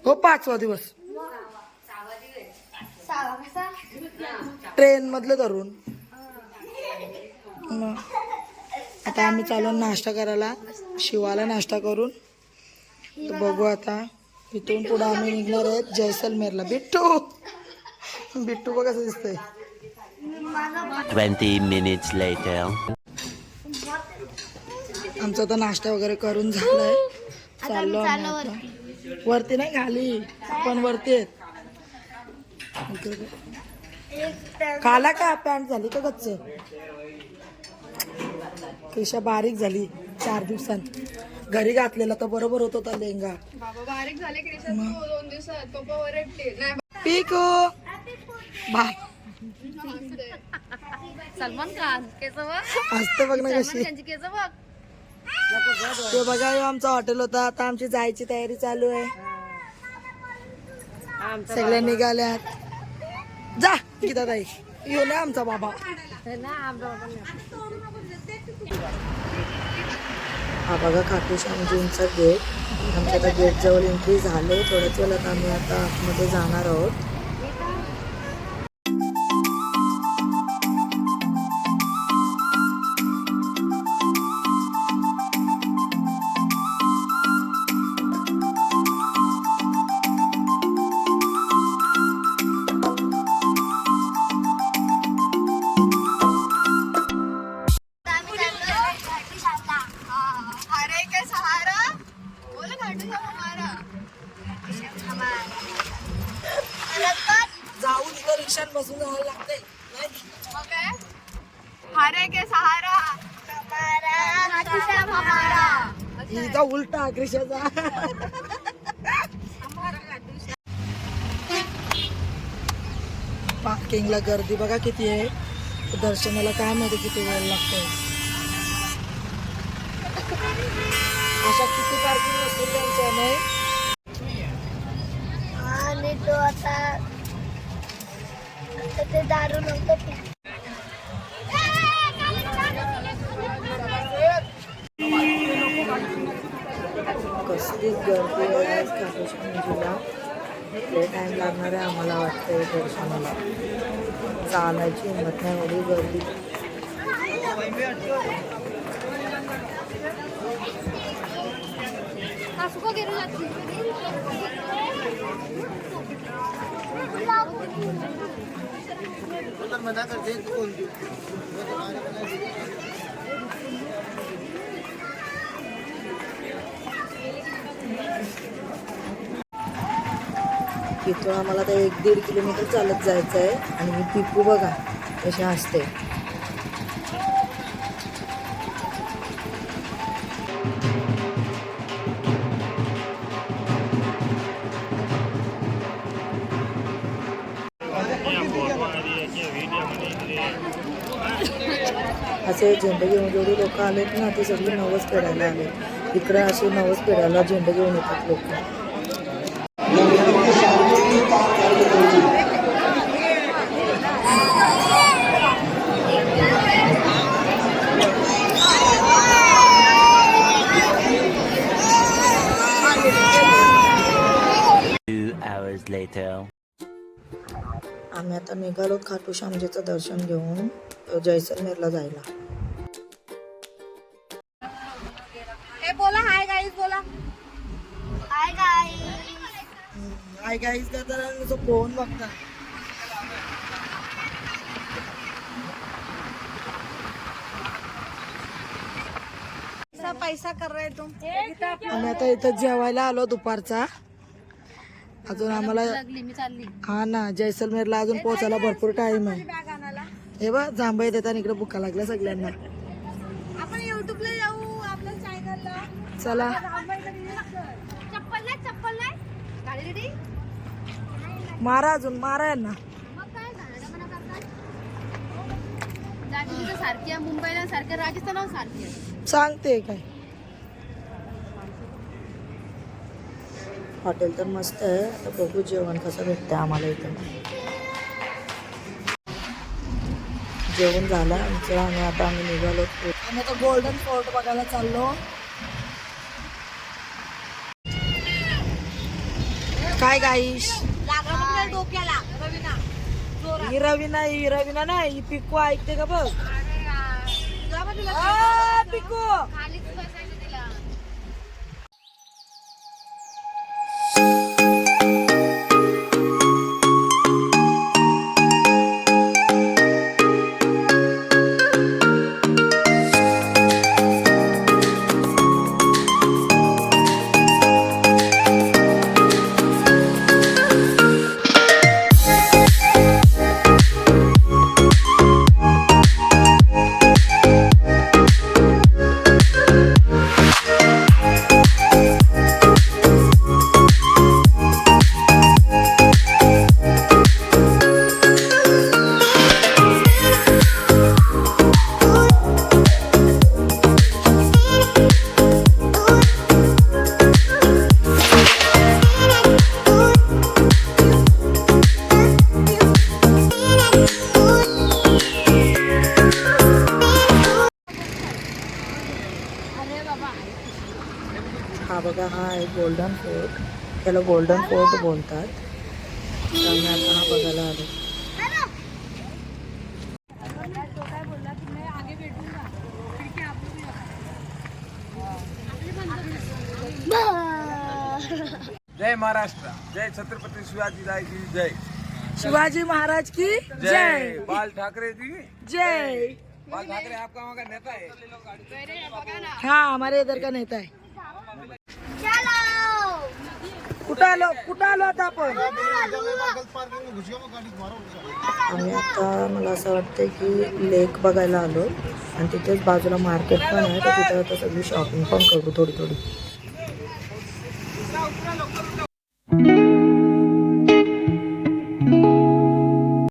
हो 5वा दिवस ट्रेन मधलं धरून. आता आम्ही चालू नाश्ता करायला, शिवाला नाश्ता करून. तर बघू आता इथून पुढे आम्ही निघणार आहेत जैसलमेरला. बिट्टू बिट्टू बघ कसं दिसतंय. 20 minutes later. आमचा आता नाश्ता वगैरे करून झालाय. चाललो वरती नाही खाली पण वरती आहेत. खाला का पॅन्ट झाली का गच्च केशा बारीक झाली 4 दिवसांत. घरी घातलेला तर बरोबर होत होता लेंगा. बाबा बारीक झाले केशा 2 दिवसात. पप्पा ओरडते नाही. पिको बा सलमान खान केस बघ असते बघ ना कशी. त्यांची केस बघ. ते बघा हे आमचा हॉटेल होता. आता आमची जायची तयारी चालू आहे. सगळ्या निघाल्यात. जा गीता ताई येऊ ना आमचा बाबा. हा बघा खाटू श्यामजींचा गेट. आमच्या आता गेट जवळ एंट्री झाले. थोड्याच वेळात आम्ही आता आतमध्ये जाणार आहोत. जाऊन इथं रिक्षात बसून जायला लागतंय. हारे के सहारा हमारा. इथं उलटा रिक्षाचा. पार्किंगला गर्दी बघा किती आहे. दर्शनाला काय माहिती किती वेळ लागतोय. अशा किती पार्किंग नसतील त्यांच्या नाही. आणि तो आता ते दारू नव्हतं. कसली गर्दी आहे खाटू श्यामजीला. लय टाइम लागणार आहे आम्हाला वाटतंय दर्शनाला. चालायची हिंमत नाही एवढी गर्दी. इथून आम्हाला तर 1-1.5 किलोमीटर चालत जायचं आहे. आणि मी पिकू बघा कशी असते. असे झेंडे घेऊन जेवढी लोक आलेत ना ते सगळे नवस फेडायला आले. इकडे असे नवस फेडायला झेंडे घेऊन येतात लोक. आम्ही आता निघालो खाटू श्यामजीचं दर्शन घेऊन जैसलमेरला जायला. हे बोला हाय गाईज बोला. Hi guys. हाय गाईज का फोन बघता. पैसा कर रहे तुम. आम्ही आता इथं जेवायला आलो दुपारचा. अजून आम्हाला हा ना जैसलमेरला अजून पोहोचायला भरपूर टाइम आहे. हे बघ जांभई देतात इकडे भुका लागल्या सगळ्यांना. आपण युट्यूबला जाऊ आपल्या चॅनलला. चला चप्पल नाही गाडी रेडी. मारा अजून मारा यांना. सारखी आहे मुंबईला सारखं राजस्थानावर सारखी आहे. सांगते काय. हॉटेल तर मस्त आहे. आता बघू जेवण कसं भेटतंय आम्हाला इथं. जेवण झालं आमचं आणि आता आम्ही निघालो. आम्ही आता गोल्डन फोर्ट बघायला चाललो. काय गाईश ही रवीना नाही ही पिक्कू ऐकते का बघ. पिक्कू हा बघा हा आहे गोल्डन फोर्ट. त्याला गोल्डन फोर्ट बोलतात. त्यामुळे आता हा बघायला आलो. जय महाराष्ट्र, जय छत्रपती शिवाजी की जय. शिवाजी महाराज की जय. बाल ठाकरे जी जय. बाल ठाकरे आपका वहाँ का नेता है. हाँ हमारे इधर का नेता है. चलो कुठं आलो आता आपण. आम्ही आता मला असं वाटतं की लेक बघायला आलो आणि तिथेच बाजूला मार्केट पण आहे. तर तिथे आता सगळी शॉपिंग पण करू थोडी थोडी.